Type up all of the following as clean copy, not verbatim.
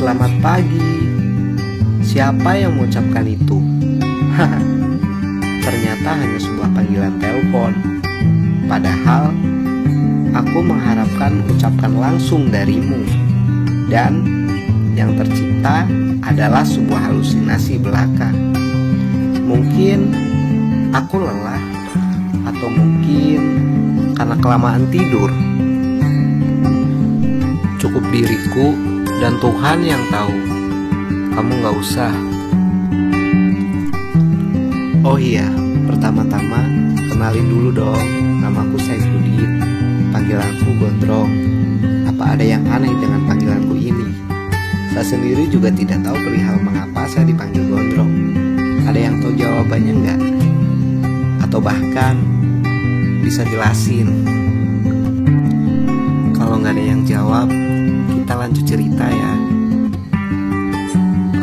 Selamat pagi. Siapa yang mengucapkan itu? Ternyata hanya sebuah panggilan telepon. Padahal aku mengharapkan ucapan langsung darimu. Dan yang tercipta adalah sebuah halusinasi belaka. Mungkin aku lelah, atau mungkin karena kelamaan tidur. Cukup diriku dan Tuhan yang tahu. Kamu gak usah. Oh iya, pertama-tama kenalin dulu dong. Namaku Saifuddin. Panggilanku Gondrong. Apa ada yang aneh dengan panggilanku ini? Saya sendiri juga tidak tahu perihal mengapa saya dipanggil Gondrong. Ada yang tahu jawabannya nggak? Atau bahkan bisa jelasin? Kalau nggak ada yang jawab, kita lanjut cerita ya.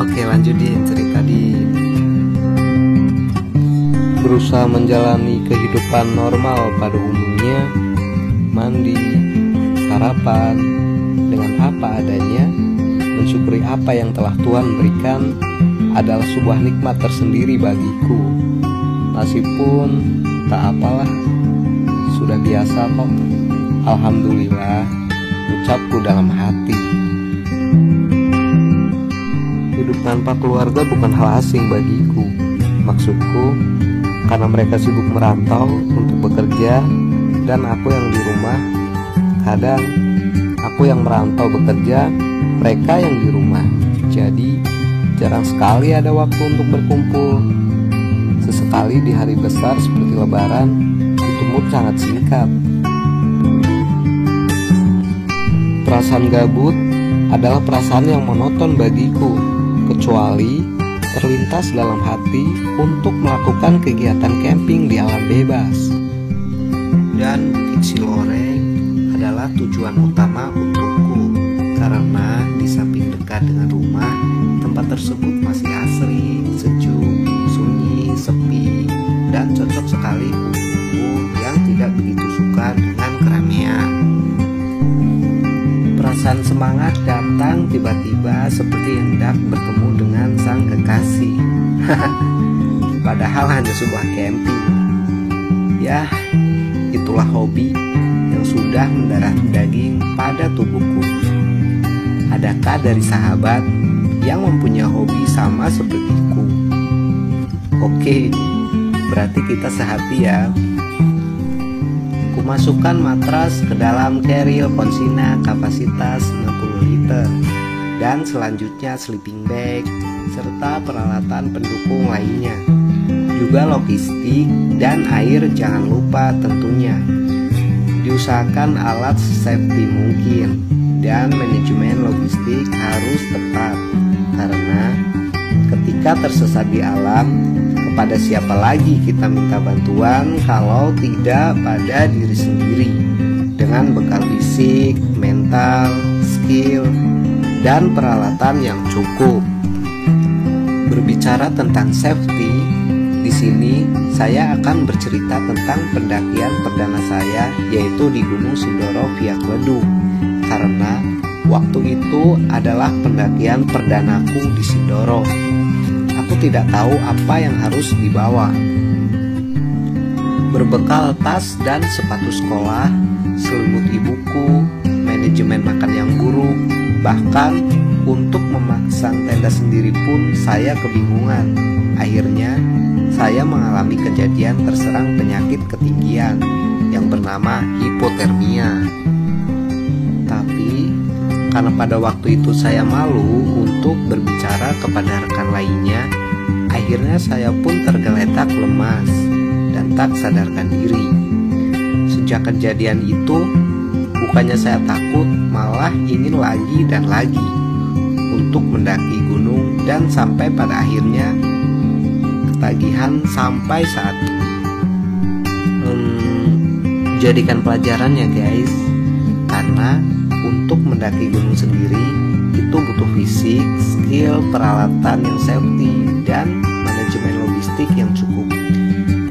Oke, lanjut cerita berusaha menjalani kehidupan normal pada umumnya, mandi, sarapan, dengan apa adanya, mensyukuri apa yang telah Tuhan berikan adalah sebuah nikmat tersendiri bagiku. Nasib pun tak apalah, sudah biasa kok. Alhamdulillah, ucapku dalam hati. Hidup tanpa keluarga bukan hal asing bagiku. Maksudku, karena mereka sibuk merantau untuk bekerja dan aku yang di rumah. Kadang aku yang merantau bekerja, mereka yang di rumah. Jadi jarang sekali ada waktu untuk berkumpul. Sesekali di hari besar seperti Lebaran, itu mood sangat singkat. Perasaan gabut adalah perasaan yang monoton bagiku, kecuali terlintas dalam hati untuk melakukan kegiatan camping di alam bebas. Dan Bukit Siloreng adalah tujuan utama untukku, karena di samping dekat dengan rumah, tempat tersebut masih asri, sejuk, sunyi, sepi, dan cocok sekali untukku yang tidak begitu suka dengan keramaian. Perasaan semangat datang tiba-tiba seperti hendak bertemu dengan sang kekasih. Padahal hanya sebuah camping. Ya, itulah hobi yang sudah mendarah daging pada tubuhku. Adakah dari sahabat yang mempunyai hobi sama sepertiku? Oke, berarti kita sehati ya. Kumasukkan matras ke dalam carrier Konsina kapasitas 60 liter dan selanjutnya sleeping bag serta peralatan pendukung lainnya. Juga logistik dan air jangan lupa tentunya. Diusahakan alat safety mungkin dan manajemen logistik harus tepat, karena ketika tersesat di alam, kepada siapa lagi kita minta bantuan kalau tidak pada diri sendiri, dengan bekal fisik, mental, skill, dan peralatan yang cukup. Berbicara tentang safety, di sini saya akan bercerita tentang pendakian perdana saya, yaitu di Gunung Sindoro via Kledung, karena waktu itu adalah pendakian perdanaku di Sindoro. Aku tidak tahu apa yang harus dibawa. Berbekal tas dan sepatu sekolah, selimut ibuku, manajemen makan yang buruk, bahkan untuk memasang tenda sendiri pun saya kebingungan. Akhirnya saya mengalami kejadian terserang penyakit ketinggian yang bernama hipotermia. Tapi karena pada waktu itu saya malu untuk berbicara kepada rekan lainnya, akhirnya saya pun tergeletak lemas dan tak sadarkan diri. Sejak kejadian itu, bukannya saya takut, malah ingin lagi dan lagi untuk mendaki gunung, dan sampai pada akhirnya ketagihan sampai saat ini. Jadikan pelajaran ya guys, karena untuk mendaki gunung sendiri itu butuh fisik, skill, peralatan yang safety, dan manajemen logistik yang cukup.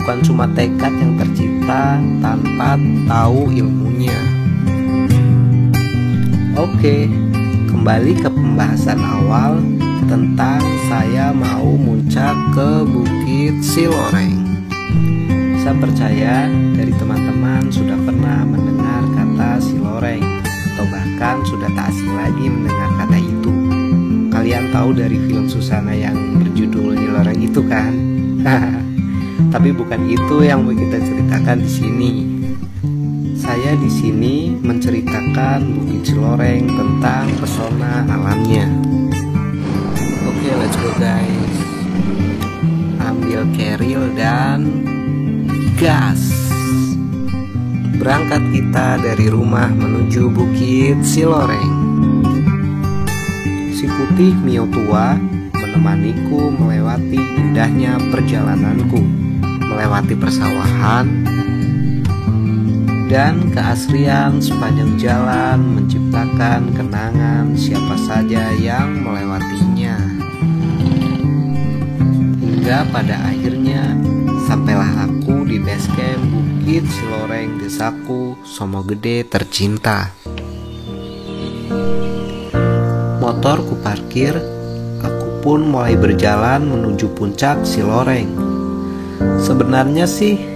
Bukan cuma tekad yang tercipta tanpa tahu ilmunya. Oke, kembali kembali ke pembahasan awal tentang saya mau muncak ke Bukit Siloreng. Saya percaya dari teman-teman sudah pernah mendengar kata Siloreng, atau bahkan sudah tak asing lagi mendengar kata itu. Kalian tahu dari film Susana yang berjudul Siloreng itu kan? Tapi bukan itu yang mau kita ceritakan di sini. Saya di sini menceritakan Bukit Siloreng tentang pesona alamnya. Oke, let's go guys. Ambil keril dan gas. Berangkat kita dari rumah menuju Bukit Siloreng. Si putih Mio tua menemaniku melewati indahnya perjalananku, melewati persawahan dan keasrian sepanjang jalan, menciptakan kenangan siapa saja yang melewatinya. Hingga pada akhirnya sampailah aku di base camp Bukit Siloreng, desaku Somogede tercinta. Motor ku parkir, aku pun mulai berjalan menuju puncak Siloreng. Sebenarnya sih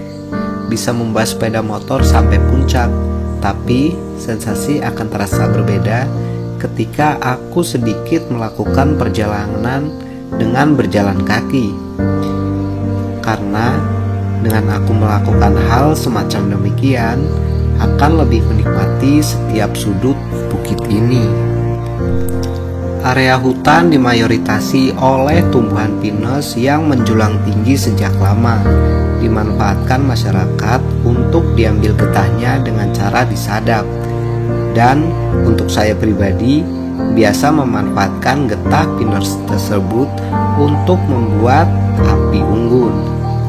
bisa membawa sepeda motor sampai puncak, tapi sensasi akan terasa berbeda ketika aku sedikit melakukan perjalanan dengan berjalan kaki. Karena dengan aku melakukan hal semacam demikian, akan lebih menikmati setiap sudut bukit ini. Area hutan dimayoritasi oleh tumbuhan pinus yang menjulang tinggi sejak lama, dimanfaatkan masyarakat untuk diambil getahnya dengan cara disadap. Dan untuk saya pribadi, biasa memanfaatkan getah pinus tersebut untuk membuat api unggun,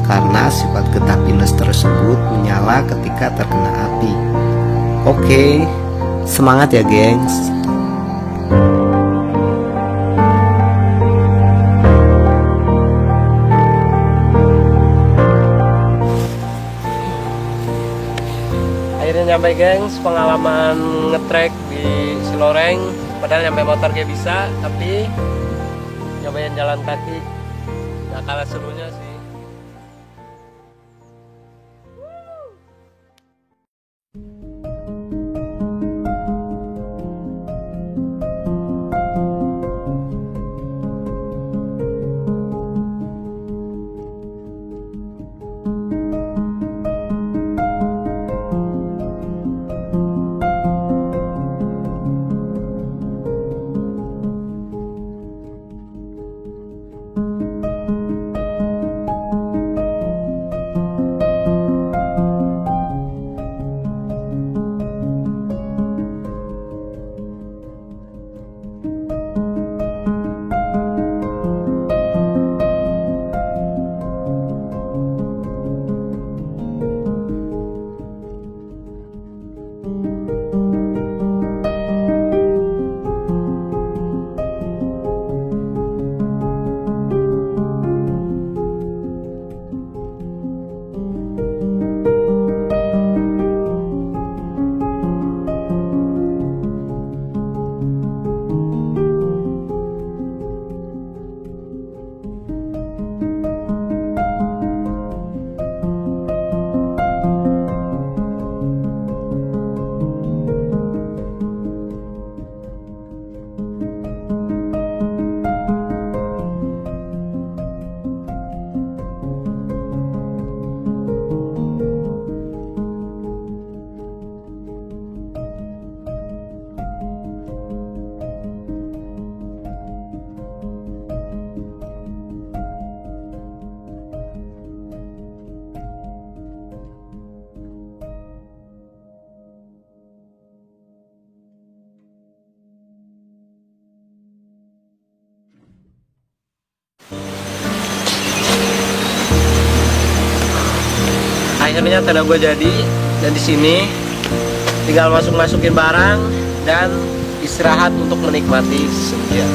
karena sifat getah pinus tersebut menyala ketika terkena api. Oke, semangat ya gengs. Akhirnya nyampe gengs, pengalaman ngetrek di Siloreng. Padahal nyampe motor gak bisa, tapi nyobain jalan kaki gak kalah serunya sih. Akhirnya tenda gue jadi, dan di sini tinggal masukin barang dan istirahat untuk menikmati senja.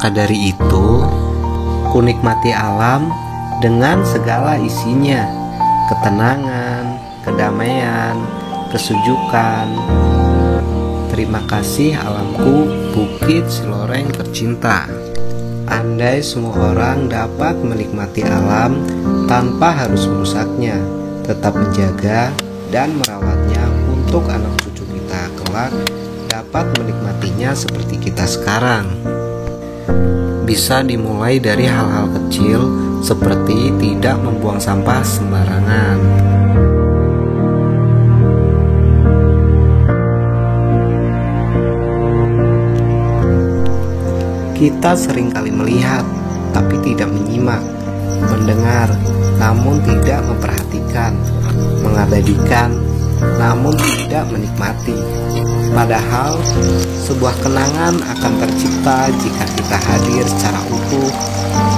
Maka dari itu, kunikmati alam dengan segala isinya, ketenangan, kedamaian, kesejukan. Terima kasih alamku, Bukit Ciloreng tercinta. Andai semua orang dapat menikmati alam tanpa harus merusaknya, tetap menjaga dan merawatnya untuk anak cucu kita kelak dapat menikmatinya seperti kita sekarang. Bisa dimulai dari hal-hal kecil seperti tidak membuang sampah sembarangan. Kita seringkali melihat, tapi tidak menyimak, mendengar, namun tidak memperhatikan, mengabadikan, namun tidak menikmati. Padahal, sebuah kenangan akan tercipta jika kita hadir secara utuh,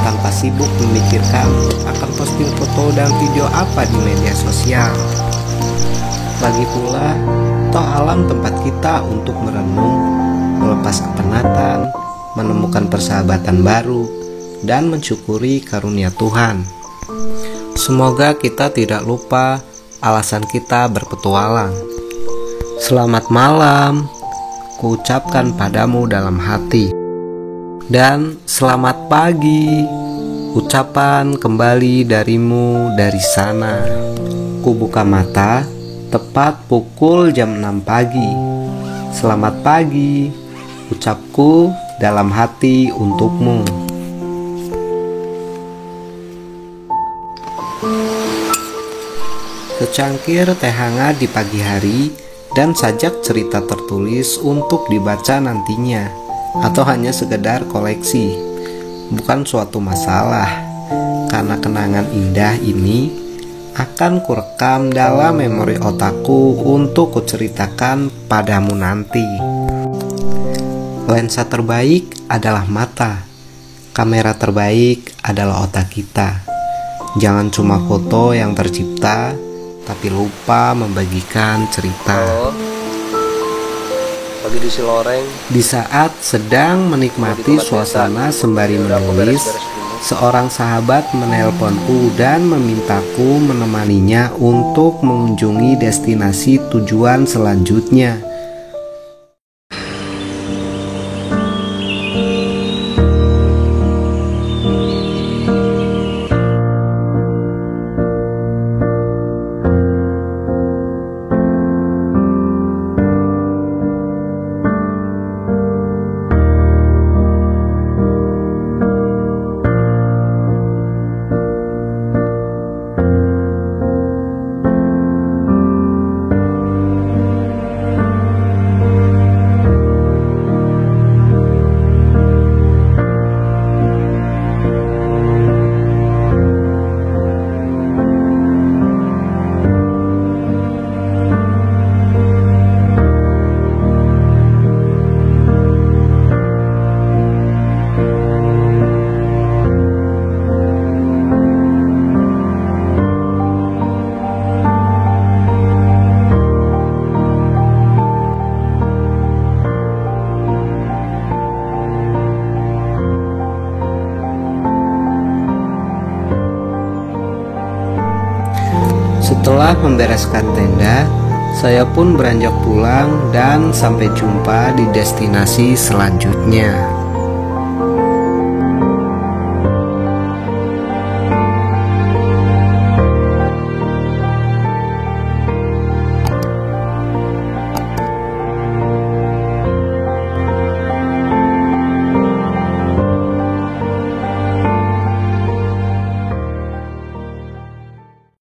tanpa sibuk memikirkan akan posting foto dan video apa di media sosial. Lagi pula, toh alam tempat kita untuk merenung, melepas kepenatan, menemukan persahabatan baru, dan mensyukuri karunia Tuhan. Semoga kita tidak lupa alasan kita berpetualang. Selamat malam, kuucapkan padamu dalam hati. Dan selamat pagi, ucapan kembali darimu dari sana. Ku buka mata tepat pukul jam 6 pagi. Selamat pagi, ucapku dalam hati untukmu. Secangkir teh hangat di pagi hari dan sajak cerita tertulis untuk dibaca nantinya, atau hanya sekedar koleksi, bukan suatu masalah, karena kenangan indah ini akan kurekam dalam memori otakku untuk kuceritakan padamu nanti. Lensa terbaik adalah mata, kamera terbaik adalah otak kita. Jangan cuma foto yang tercipta, tapi lupa membagikan cerita. Pagi di Ciloreng. Di saat sedang menikmati suasana sembari menulis, seorang sahabat menelponku dan memintaku menemaninya untuk mengunjungi destinasi tujuan selanjutnya. Setelah membereskan tenda, saya pun beranjak pulang dan sampai jumpa di destinasi selanjutnya.